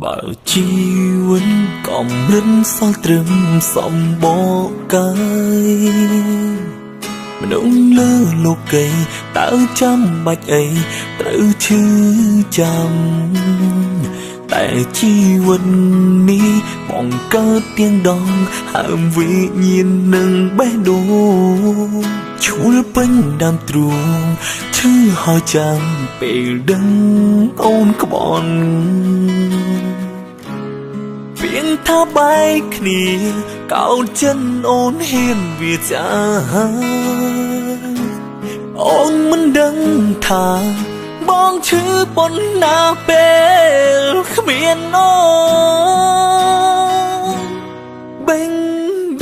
បើជីវិតកំរិនសល់ត្រឹមសំបកកាយមនុស្សលើលោកីតើចាំបាច់អីត្រូវឈឺចាំតែជីវិតនេះបង្កើតទាំងដងហើមវិញ្ញាណនឹងបេះដូងឈួលពេញដើមទ្រូងឈឺហើយចាំពេលដឹងអូនក្បន់ពីងថាបែកគ្នាកោតចិនអូនហ៊ានវាចាអូនមិនដឹងថាបងឈឺប៉ុណ្ណាពេលគ្មានអូនបេង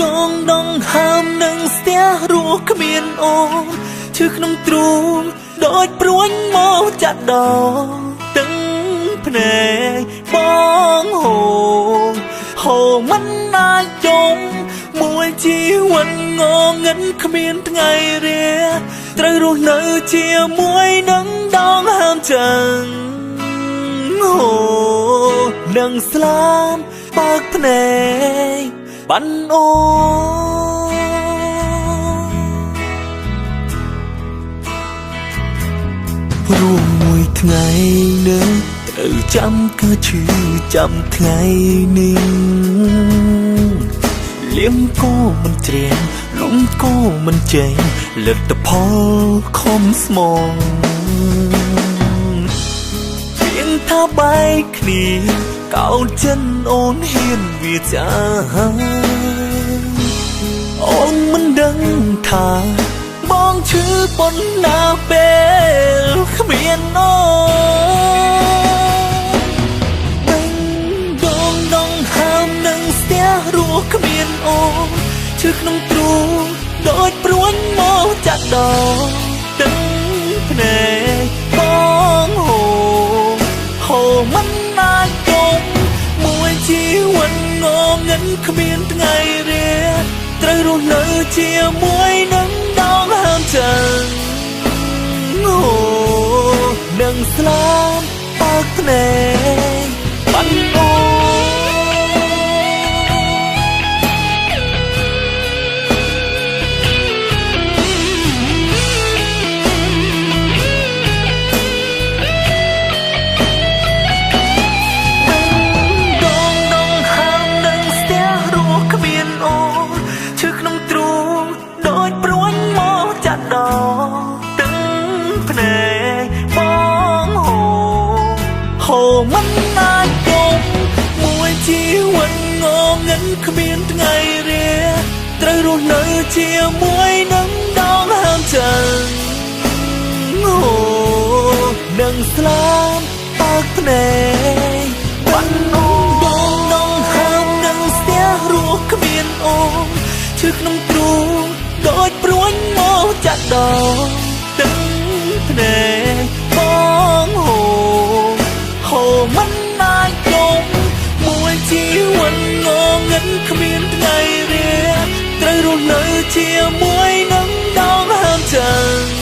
ដងដងហើមនឹងស្ទះរស់គ្មានអូនឈឺក្នុងទ្រូងដូចព្រួញមកចាក់ដងទឹកភ្នែកបងហូរមិនអាចយំមួយជីវិតងងឹតគ្មានថ្ងៃរាត្រូវរស់នៅជាមួយនឹងដងហើមចឹងនឹងស្លាប់បើកភ្នែកបាន់អូរួមមួយថ្ងៃនឹងត្រូវចាំគឺឈឺចាំថ្ងៃនេះលៀមក៏មិនច្រៀងលំក៏មិនចេញលទ្ធផលខំស្មងពីងថាបែកគ្នាកោតចិនអូនហ៊ានវាចាអូនមិនដឹងថាបងឈឺប៉ុណ្ណាពេលគ្មានអូគ្មានអូនឈឺក្នុងទ្រូងដូចព្រួញមកចាក់ដងទឹកភ្នែកបងហូរមិនអាចយំមួយជីវិតងងឹតគ្មានថ្ងៃរាត្រូវរស់នៅជាមួយនឹងដងហើមចឹងនឹងស្លាប់បើកភ្នែកបាត់អូមិនអាចយំមួយជីវិតងងឹតគ្មានថ្ងៃរាត្រូវរស់នៅជាមួយនឹងដងហើមចឹងនឹងស្លាប់បើកភ្នែកបាត់អូនដងហើមនឹងស្ទះរស់គ្មានអូនឈឺក្នុងទ្រូងដូចព្រួញមកចាក់ដងទឹកភ្នែកបងហូរមិនអាចយំមួយជីវិតងងឹតគ្មានថ្ងៃរាត្រូវរស់នៅជាមួយនឹងដងហើមចឹង